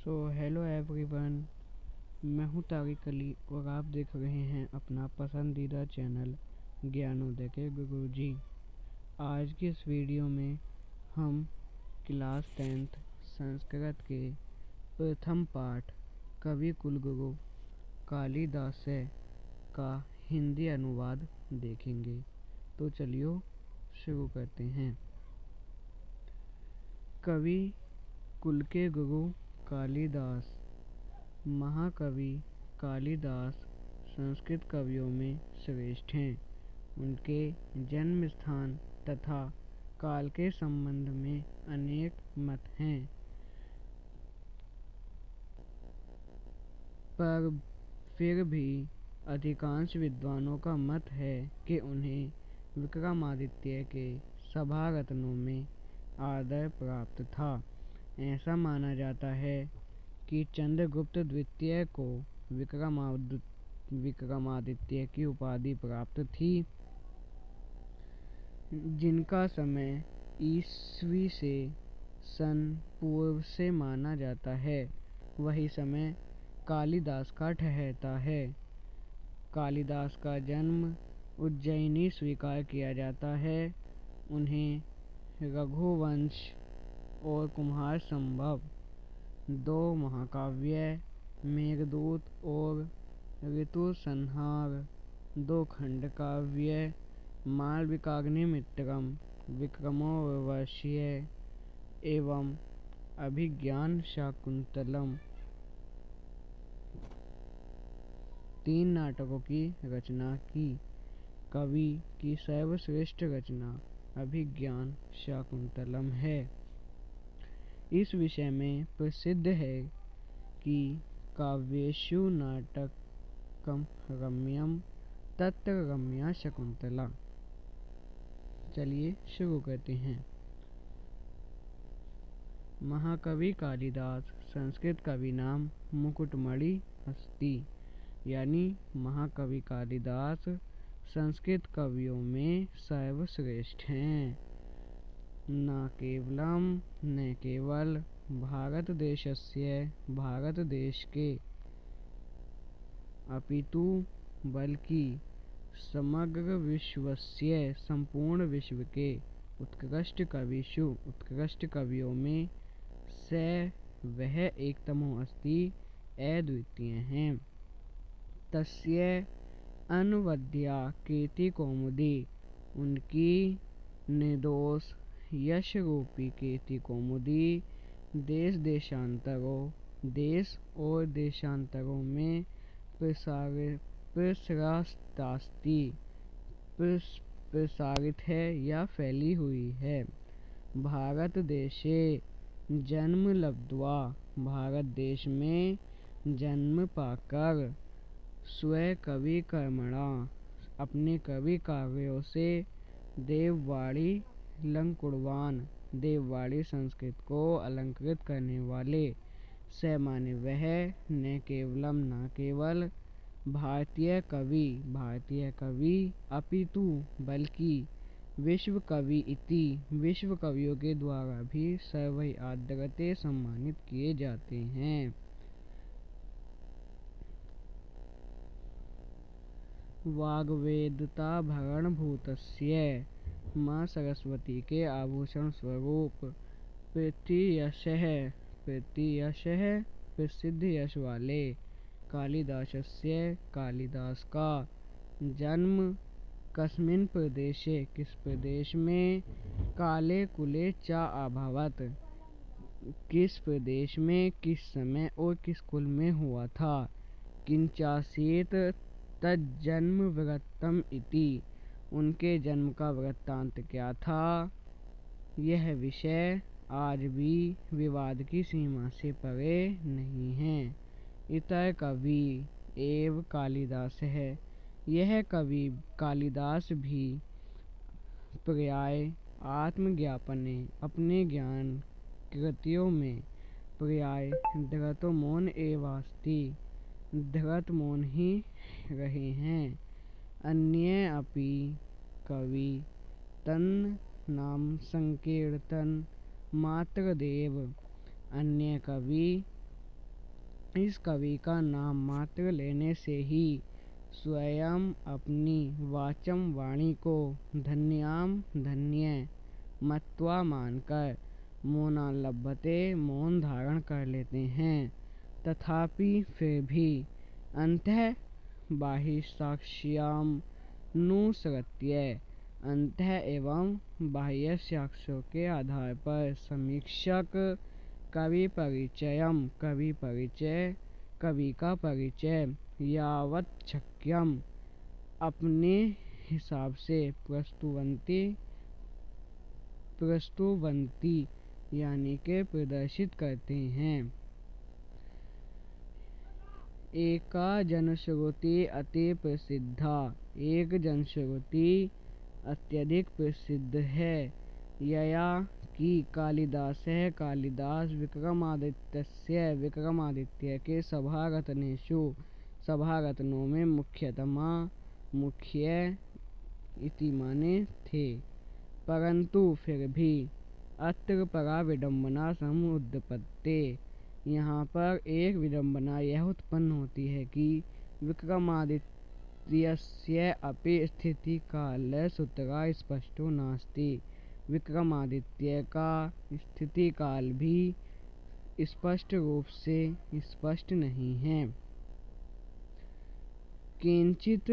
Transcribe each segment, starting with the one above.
Hello everyone. मैं हूं तारिक अली और आप देख रहे हैं अपना पसंदीदा चैनल ज्ञानोदय के गुरुजी। आज की इस वीडियो में हम क्लास 10th संस्कृत के प्रथम पाठ कवि कुलगुरु कालिदास का हिंदी अनुवाद देखेंगे। तो चलिए शुरू करते हैं। कवि कुल के गुरु कालिदास। महाकवि कालिदास संस्कृत कवियों में श्रेष्ठ हैं। उनके जन्म स्थान तथा काल के संबंध में अनेक मत हैं, पर फिर भी अधिकांश विद्वानों का मत है कि उन्हें विक्रमादित्य के सभा रत्नों में आदर प्राप्त था। ऐसा माना जाता है कि चंद्रगुप्त द्वितीय को विक्रमादित्य की उपाधि प्राप्त थी, जिनका समय ईस्वी से सन पूर्व से माना जाता है। वही समय कालिदास का ठहरता है। कालिदास का जन्म उज्जैनी स्वीकार किया जाता है। उन्हें रघुवंश और कुमार संभव, दो महाकाव्य मेघदूत और ऋतुसंहार, दो खंड काव्य मालविकाग्निमित्रम, विक्रमोर्वशीय एवं अभिज्ञान शाकुंतलम, 3 नाटकों की रचना की। कवि की सर्वश्रेष्ठ रचना अभिज्ञान शाकुंतलम है। इस विषय में प्रसिद्ध है कि काव्येषु नाटकम रम्यम तत्र रम्या शकुंतला। चलिए शुरू करते हैं। महाकवि कालिदास संस्कृत कवि नाम मुकुटमणि अस्ति, यानी महाकवि कालिदास संस्कृत कवियों में सर्वश्रेष्ठ हैं। न केवल भारत देश के अपितु बल्कि समग्र विश्वस्य संपूर्ण विश्व के उत्कृष्ट कवियों में वह एकतमो अस्ति, अद्वितीय हैं। तस्य अनवद्या कीर्तिकौमुदी, उनकी निर्दोष यश रूपी कीर्तिकौमुदी देश और देशांतरों में प्रसारित है या फैली हुई है। भारत देशे जन्म लब्ध्वा, भारत देश में जन्म पाकर, स्व कवि कर्मणा, अपने कवि कार्यों से, देववाणी लंकुड़वान, देववाणी संस्कृत को अलंकृत करने वाले, स माने वह, न केवल भारतीय कवि अपितु बल्कि विश्व कवि इति, विश्व कवियों के द्वारा भी सर्वै आदरते सम्मानित किए जाते हैं। वाग्वेदता भरण भूतस्य, माँ सरस्वती के आभूषण स्वरूप, पृथ्वी प्रसिद्ध यश वाले कालिदासस्य, कालिदास का जन्म कस्मिन् प्रदेशे, किस प्रदेश में, काले कुले चा अभवत्, किस प्रदेश में, किस समय और किस कुल में हुआ था। किंचासीत तज्जन्म वृत्तम इति, उनके जन्म का वृत्तांत क्या था। यह विषय आज भी विवाद की सीमा से परे नहीं है। इतर कवि एव कालिदास है, यह कवि कालिदास भी पर्याय आत्मज्ञापने, अपने ज्ञान कृतियों में पर्याय धृतमौन एवास्ति, धृत मौन ही रहे हैं। अन्य अपि कवि तन् नाम संकीर्तन मात्रदेव, अन्य कवि इस कवि का नाम मात्र लेने से ही स्वयं अपनी वाचम वाणी को धन्याम धन्य मत्वा मानकर मौना लभते मौन धारण कर लेते हैं। तथापि फिर भी अंतः बाह्यसाक्ष्याम नुसृत्य अंतः एवं बाह्य साक्ष्यों के आधार पर समीक्षक कवि परिचयम कवि का परिचय यावत् शक्यम अपने हिसाब से प्रस्तुवंती यानी के प्रदर्शित करते हैं। एका जनश्रुति अति प्रसिद्धा, एक जनश्रुति अत्यधिक प्रसिद्ध है। यया कि कालिदास विक्रमादित्य के सभारत्नों में मुख्य इति माने थे। परंतु फिर भी अत्र परा विडंबना समुत्पत्ते, यहाँ पर एक विडंबना यह उत्पन्न होती है कि विक्रमादित्यस्य अपि स्थिति काल सूत्रा स्पष्टो नास्ति। विक्रमादित्य का स्थिति काल भी स्पष्ट रूप से स्पष्ट नहीं है। किंचित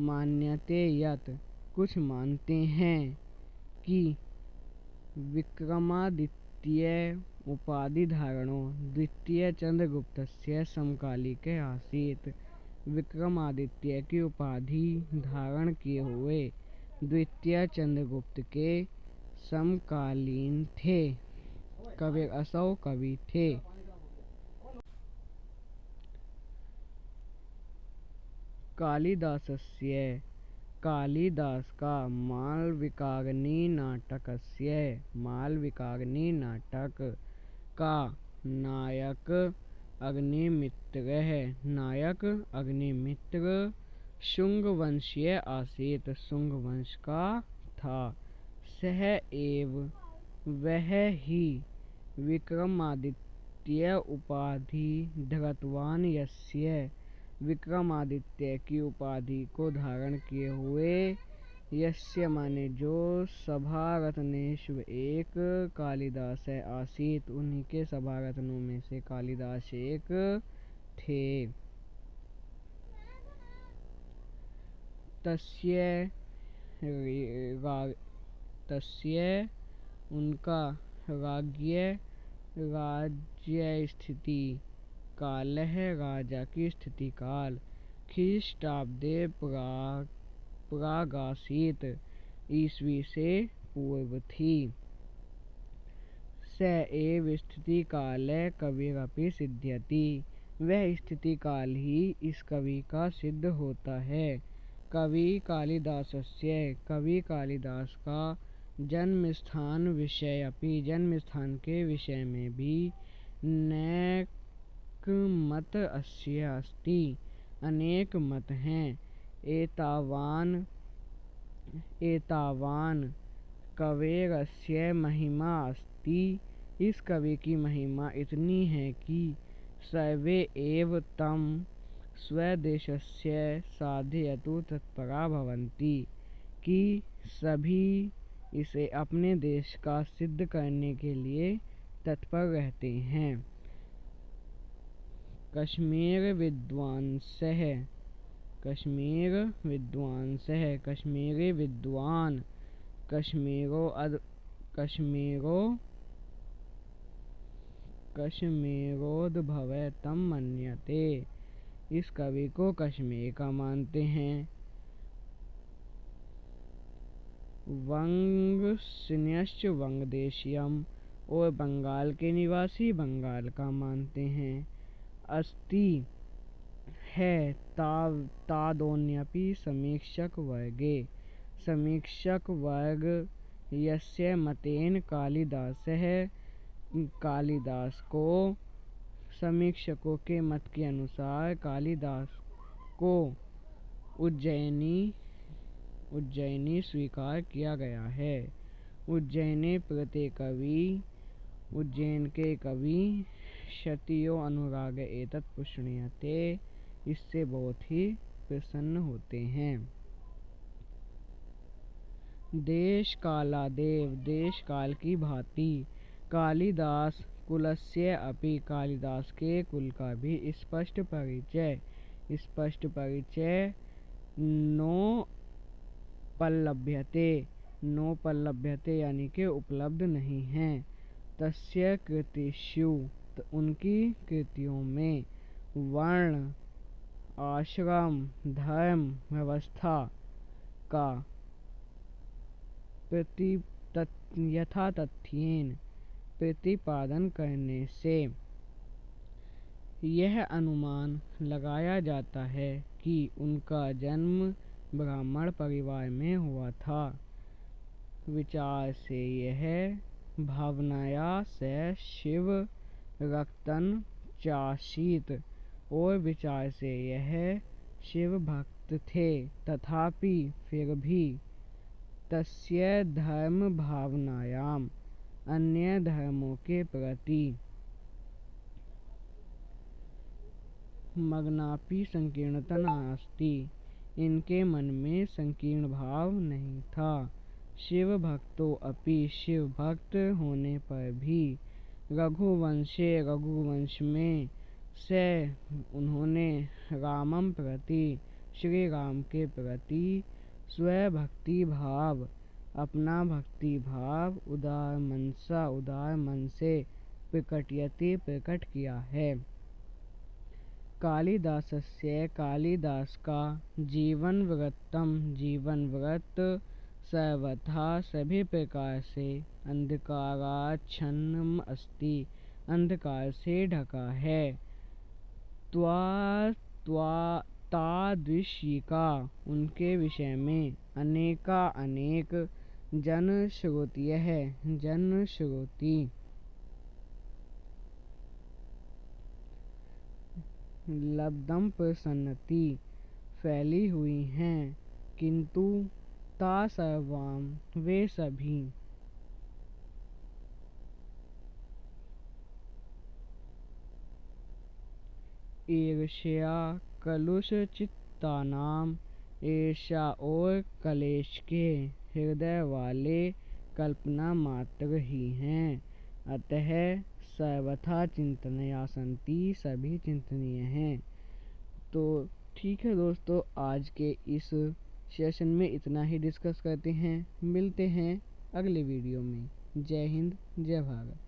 मान्यते यत्, कुछ मानते हैं कि विक्रमादित्य उपाधि धारणो द्वितीय चंद्रगुप्तस्य समकालिके आसीत्। विक्रमादित्य की उपाधि धारण किए हुए द्वितीय चंद्रगुप्त के समकालीन थे। असौ कवि थे। कालिदासस्य, कालिदास का मालविकाग्नि नाटक का नायक अग्निमित्र शुंग वंशीय आसीत, शुंग वंश का था। सह एव वह ही विक्रमादित्य उपाधि धृतवान यस्य, विक्रमादित्य की उपाधि को धारण किए हुए यस्य माने जो सभारत्नेषु एक कालिदास आसीत, उन्हीं के सभारत्नों में से कालिदास एक थे। तस्य उनका राज्य स्थिति काल है, राजा की स्थिति काल ख्रीष्टाब्दे प्रागासीत, ईस्वी से पूर्व थी। स एव स्थिति काल कविरपि सिद्ध्यति, वह स्थिति काल ही इस कवि का सिद्ध होता है। कवि कालिदासस्य, कवि कालिदास का जन्म स्थान के विषय में भी नैक मत अस्य अस्ति, अनेक मत हैं। एतावान कवेरस्य महिमा अस्ति, इस कवि की महिमा इतनी है कि सर्वे एव तं स्वदेशस्य साधयतु तत्परा भवन्ति, कि सभी इसे अपने देश का सिद्ध करने के लिए तत्पर रहते हैं। कश्मीर विद्वांसः, कश्मीरी विद्वान कश्मीरोद्भव तम मन्यते, इस कवि को कश्मीर का मानते हैं। वंगस्न्यश्च वंगदेशीयम, और बंगाल के निवासी बंगाल का मानते हैं। अस्ति है तादोन्यपि समीक्षक वर्ग यस्य मतेन कालिदास को, समीक्षकों के मत के अनुसार कालिदास को उज्जयिनी स्वीकार किया गया है। उज्जैन के कवि क्षतियो अनुराग एतत् पुष्णीयते, इससे बहुत ही प्रसन्न होते हैं। देश कालादेव, देश काल की भांति। कालिदास कुलस्य अपि, कालिदास के कुल का भी स्पष्ट परिचय। स्पष्ट परिचय नोपलभ्यते, नोपलभ्यते यानी कि उपलब्ध नहीं है। तस्य कृतिषु, उनकी कृतियों में वर्ण, आश्रम, धर्म व्यवस्था का यथातथ्येन प्रतिपादन करने से यह अनुमान लगाया जाता है कि उनका जन्म ब्राह्मण परिवार में हुआ था। विचार से यह, भावनाया से शिव रक्तन चासीत, और विचार से यह शिव भक्त थे, तथापि फिर भी तस्य धर्म भावनायाम, अन्य धर्मों के प्रति मग्नापि संकीर्णता नास्ति, इनके मन में संकीर्ण भाव नहीं था। शिव भक्तो अपि, शिव भक्त होने पर भी रघुवंशे, रघुवंश में से उन्होंने रामम प्रति, श्री राम के प्रति स्वभक्ति भाव, अपना भक्ति भाव उदार मनसा, उदार मन से प्रकटयति, प्रकट किया है। कालिदासस्य, कालिदास का जीवन वृत्तम, जीवन व्रत सर्वथा सभी प्रकार से अंधकाराच्छन्नम अस्ति, अंधकार से ढका है। तादृशिका, उनके विषय में अनेका अनेक जनश्रुतियः, जनश्रुति लब्धम प्रसन्नति, फैली हुई हैं, किंतु ता सर्वाम, वे सभी ईर्ष्या कलुष चित्तानाम, ईर्ष्या और कलेश के हृदय वाले कल्पना मात्र ही हैं। अतः सर्वथा चिंतनया सन्ति, सभी चिंतनीय हैं। तो ठीक है दोस्तों, आज के इस सेशन में इतना ही डिस्कस करते हैं। मिलते हैं अगले वीडियो में। जय हिंद, जय भारत।